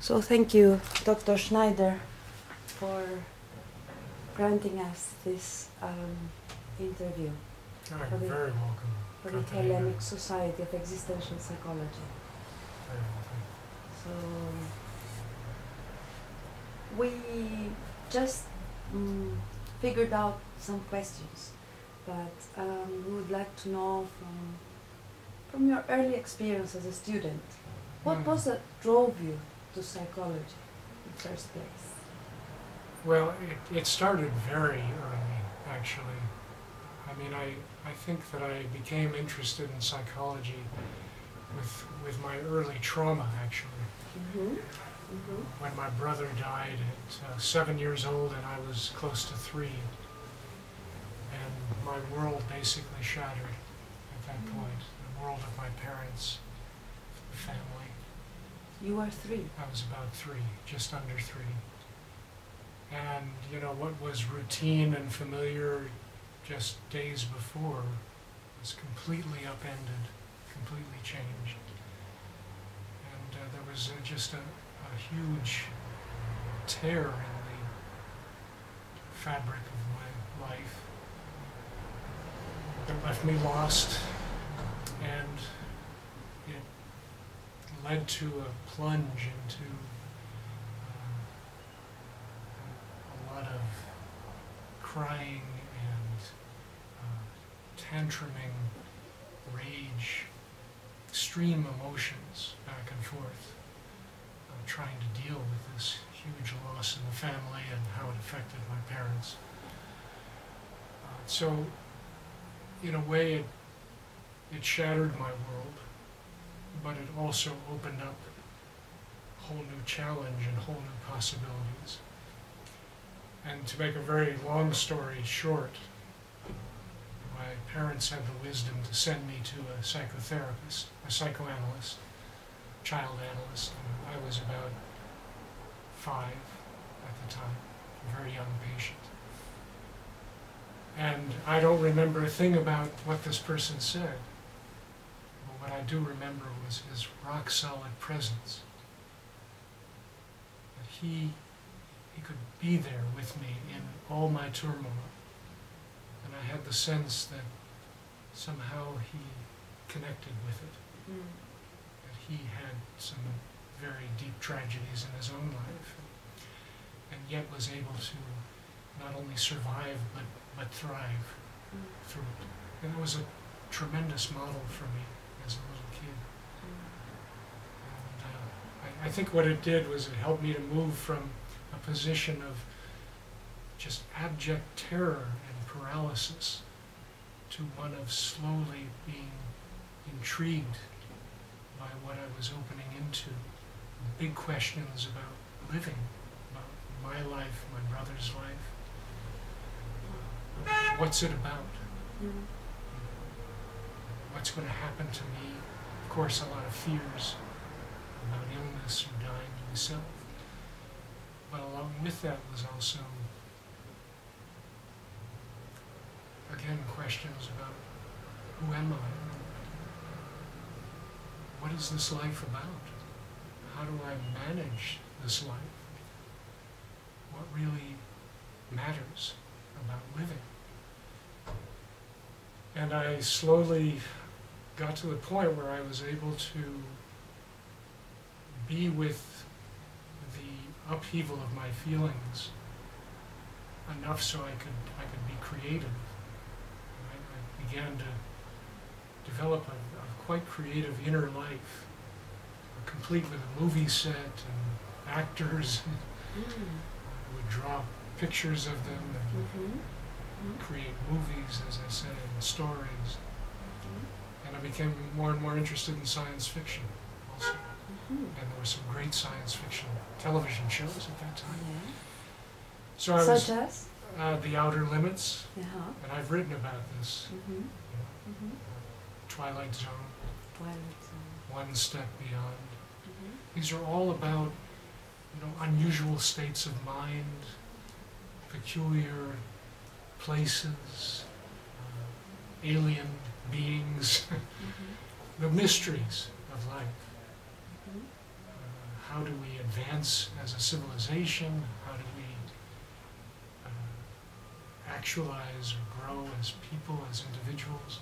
So thank you, Dr. Schneider, for granting us this interview. You're very welcome. For the Hellenic Society of Existential Psychology. Very welcome. So we just figured out some questions, but we would like to know from your early experience as a student, what was that drove you to psychology in the first place? Well, it started very early, actually. I mean, I think that I became interested in psychology with my early trauma, actually. When my brother died at 7 years old and I was close to 3, and my world basically shattered at that point, the world of my parents, the family. You were 3? I was about 3, just under 3. And, you know, what was routine and familiar just days before was completely upended, completely changed. And there was just a huge tear in the fabric of my life that left me lost, and it led to a plunge into a lot of crying and tantruming, rage, extreme emotions back and forth, trying to deal with this huge loss in the family and how it affected my parents. So, in a way, it shattered my world, but it also opened up a whole new challenge and whole new possibilities. And to make a very long story short, my parents had the wisdom to send me to a psychotherapist, a psychoanalyst, child analyst. I was about 5 at the time, a very young patient. And I don't remember a thing about what this person said, but what I do remember was his rock-solid presence. That he could be there with me in all my turmoil. And I had the sense that somehow he connected with it. That he had some very deep tragedies in his own life, and yet was able to not only survive but thrive through it. And it was a tremendous model for me as a little kid. And I think what it did was it helped me to move from a position of just abject terror and paralysis to one of slowly being intrigued by what I was opening into. Big questions about living, about my life, my brother's life. What's it about? What's going to happen to me? Of course, a lot of fears about illness or dying myself. But along with that was also, again, questions about who am I? What is this life about? How do I manage this life? What really matters about living? And I slowly got to the point where I was able to be with the upheaval of my feelings enough so I could be creative. I began to develop a quite creative inner life, complete with a movie set and actors. I would draw pictures of them and create movies, as I said, and stories. And I became more and more interested in science fiction also. And there were some great science fiction television shows at that time. So I Such as? The Outer Limits, and I've written about this. Twilight Zone, One Step Beyond. These are all about, unusual states of mind, peculiar places, alien beings, the mysteries of life. How do we advance as a civilization? How do we actualize or grow as people, as individuals?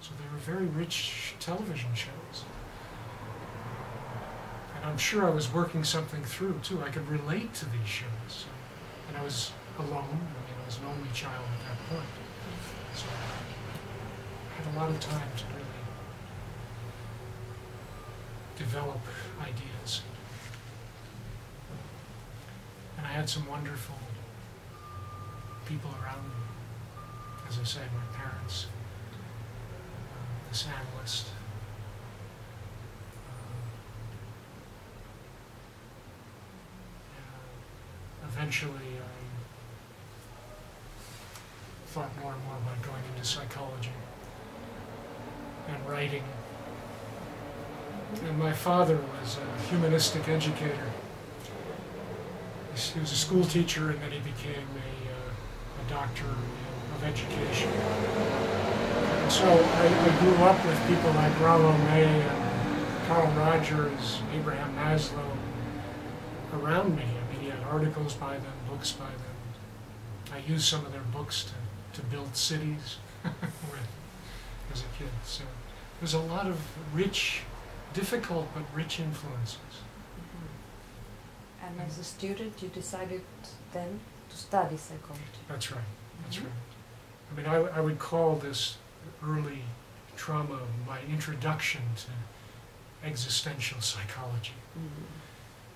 So they were very rich television shows. And I'm sure I was working something through too. I could relate to these shows. So, and I was alone. I mean, I was an only child at that point. So I had a lot of time to really develop ideas. And I had some wonderful people around me. As I say, my parents, this analyst, eventually I thought more and more about going into psychology and writing. And my father was a humanistic educator. He was a school teacher, and then he became a doctor of education. And so I grew up with people like Rollo May and Carl Rogers, Abraham Maslow around me. I mean, he had articles by them, books by them. I used some of their books to build cities as a kid. So there's a lot of rich, difficult but rich influences. And as a student, you decided then to study psychology. That's right. That's right. I mean, I would call this early trauma my introduction to existential psychology.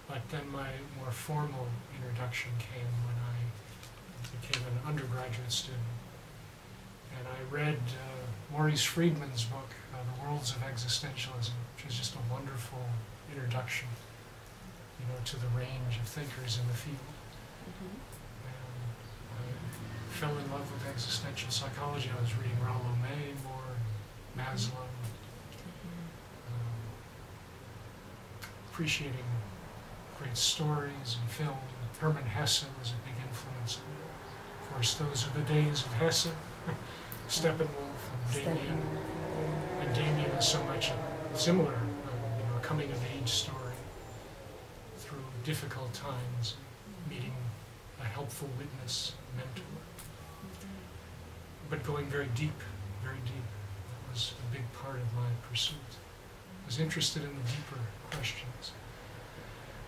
But then my more formal introduction came when I became an undergraduate student. And I read Maurice Friedman's book, The Worlds of Existentialism, which is just a wonderful introduction, you know, to the range of thinkers in the field. And I fell in love with existential psychology. I was reading Rollo May more, and Maslow, appreciating great stories and film. Hermann Hesse was a big influence on me. Of course, those are the days of Hesse, Steppenwolf and Damien. And Damien is so much similar, you know, a coming-of-age story through difficult times, meeting a helpful witness, mentor. But going very deep, very deep. That was a big part of my pursuit. I was interested in the deeper questions.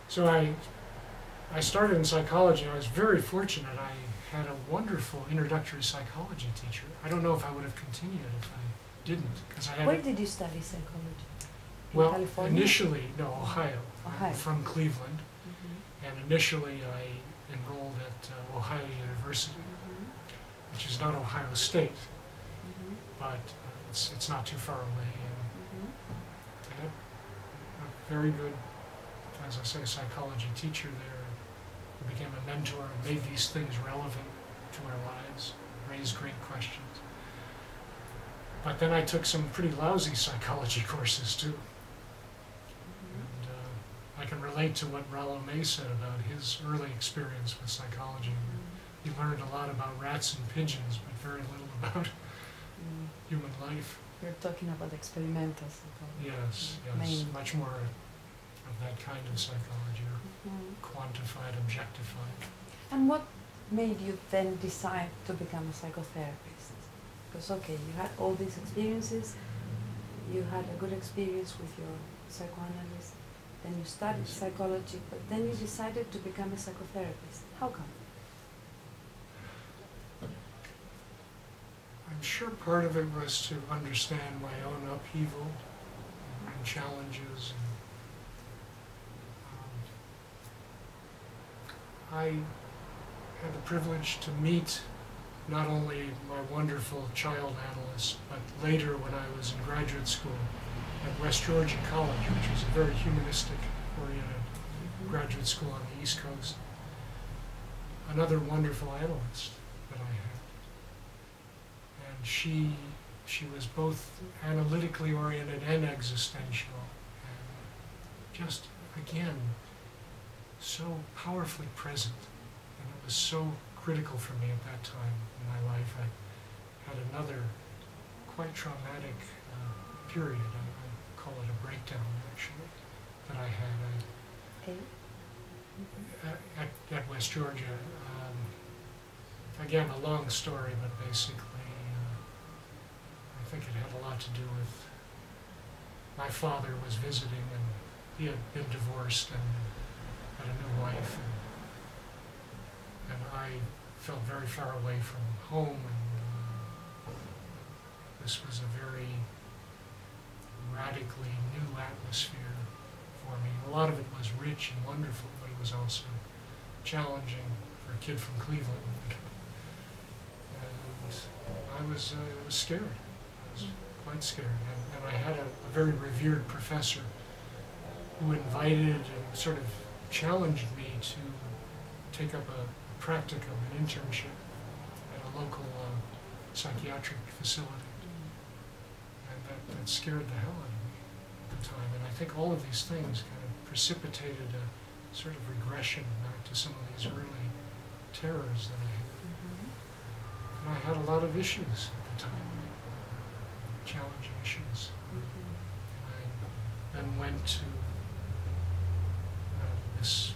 So I started in psychology, and I was very fortunate. I had a wonderful introductory psychology teacher. I don't know if I would have continued if I didn't, because I had. Where did you study psychology? Well, California? Initially, no, Ohio. Ohio. I'm from Cleveland, and initially I enrolled at Ohio University, which is not Ohio State, but it's not too far away. And had a very good, as I say, psychology teacher there. Who became a mentor and made these things relevant to our lives, raised great questions. But then I took some pretty lousy psychology courses too. And I can relate to what Rollo May said about his early experience with psychology. He learned a lot about rats and pigeons, but very little about human life. You're talking about experimental psychology. Yes, yes, much more of that kind of psychology, or quantified, objectified. And what made you then decide to become a psychotherapist? Because, okay, you had all these experiences, you had a good experience with your psychoanalyst, then you studied psychology, but then you decided to become a psychotherapist. How come? I'm sure part of it was to understand my own upheaval and challenges. I had the privilege to meet not only my wonderful child analyst, but later when I was in graduate school at West Georgia College, which was a very humanistic-oriented graduate school on the East Coast, another wonderful analyst that I had. And she was both analytically oriented and existential, and just, again, so powerfully present, and it was so critical for me at that time in my life. I had another quite traumatic period. I call it a breakdown, actually, that I had. West Georgia. Again, a long story, but basically, I think it had a lot to do with my father was visiting, and he had been divorced and had a new wife, and I felt very far away from home, and this was a very radically new atmosphere for me. A lot of it was rich and wonderful, but it was also challenging for a kid from Cleveland. And I was scared. I was quite scared. And I had a very revered professor who invited and sort of challenged me to take up a practicum, an internship at a local psychiatric facility. And that scared the hell out of me at the time. And I think all of these things kind of precipitated a sort of regression back to some of these early terrors that I had. And I had a lot of issues at the time, challenging issues. And I then went to this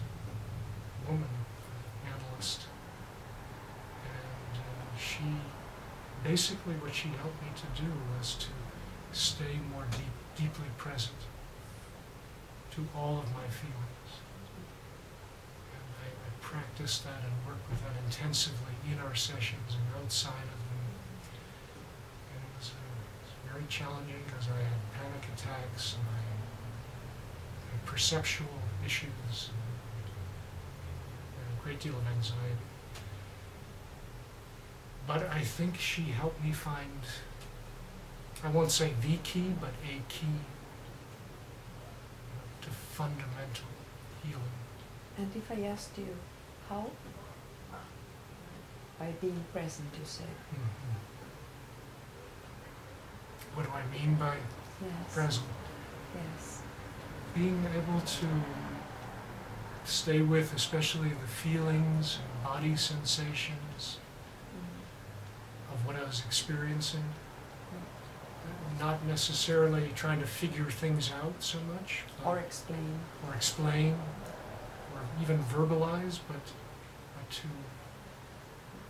woman, analyst, and she, basically what she helped me to do was to stay more deeply present to all of my feelings. And I practiced that and worked with that intensively in our sessions and outside of them. And it was very challenging because I had panic attacks and I had perceptual issues and a great deal of anxiety. But I think she helped me find, I won't say the key, but a key to fundamental healing. And if I asked you, how? By being present, you said. What do I mean by present? Yes. Being able to stay with, especially the feelings and body sensations of what I was experiencing. Not necessarily trying to figure things out so much. Or explain. Or explain, or even verbalize, but to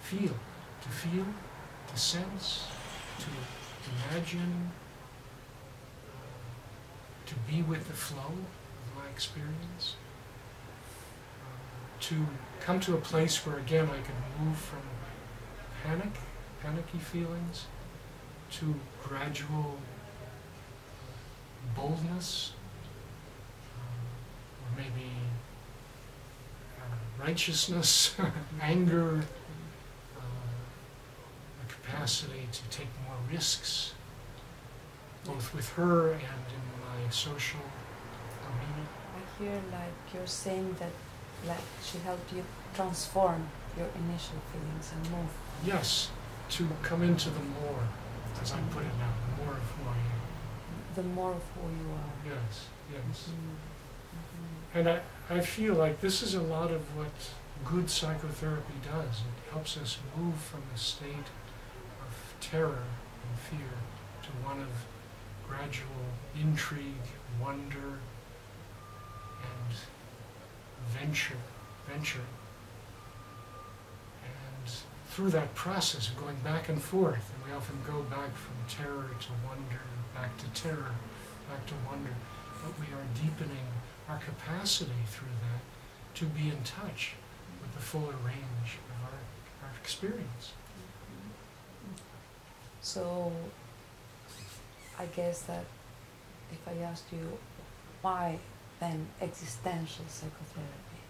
feel, to sense, to imagine, to be with the flow of my experience, to come to a place where again I could move from panicky feelings, to gradual boldness, or maybe righteousness, anger, the capacity to take more risks, both with her and in my social arena. I hear like you're saying that like she helped you transform your initial feelings and move. Yes, to come into the more, as I put it now, the more of who I am. The more of who you are. Yes, yes. And I feel like this is a lot of what good psychotherapy does. It helps us move from a state of terror and fear to one of gradual intrigue, wonder, and venture. And through that process of going back and forth, and we often go back from terror to wonder, back to terror, back to wonder, but we are deepening our capacity through that to be in touch with the fuller range of our experience. So I guess that if I asked you why then existential psychotherapy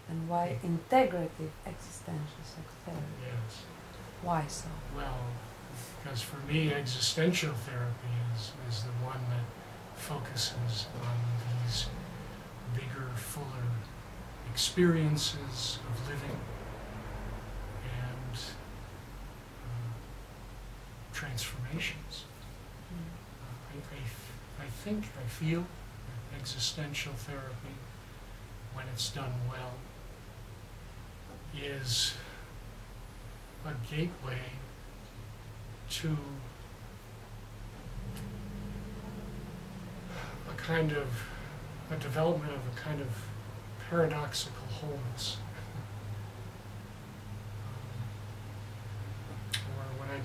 and why integrative existential psychotherapy? Yes. Why so? Well, because for me existential therapy is the one that focuses on these bigger, fuller experiences of living and transformations. I feel that existential therapy, when it's done well, is a gateway to a development of a kind of paradoxical wholeness.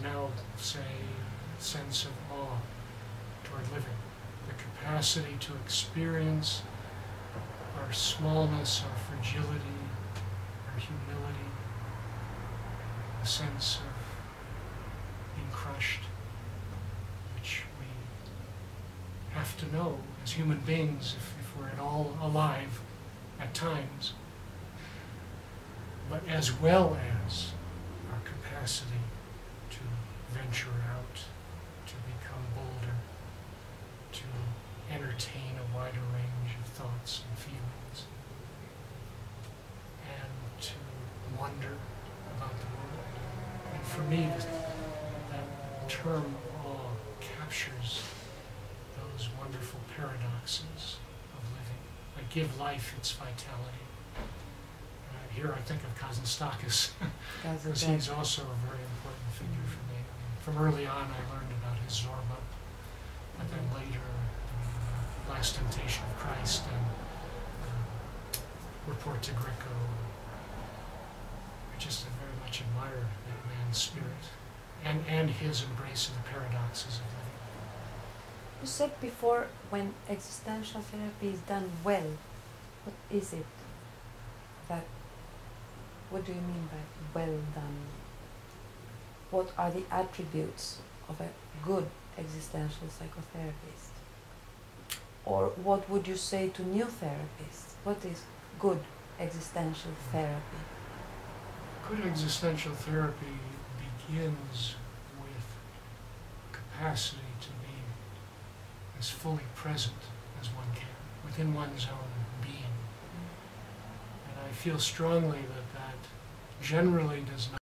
now say sense of awe toward living, the capacity to experience our smallness, our fragility, our humility, a sense of being crushed, which we have to know as human beings if we're at all alive at times, but as well as our capacity to venture out, to become bolder, to entertain a wider range of thoughts and feelings, and to wonder about the world. And for me, that term awe captures those wonderful paradoxes of living that give life its vitality. Here I think of Kazantzakis, because he's also a very important figure for me. From early on I learned about his Zorba, but then later Last Temptation of Christ and Report to Greco. I just very much admire that man's spirit and his embrace of the paradoxes of living. You said before, when existential therapy is done well, what is it? What do you mean by well done? What are the attributes of a good existential psychotherapist? Or what would you say to new therapists? What is good existential therapy? Good existential therapy begins with capacity to be as fully present as one can within one's own being. And I feel strongly that that generally does not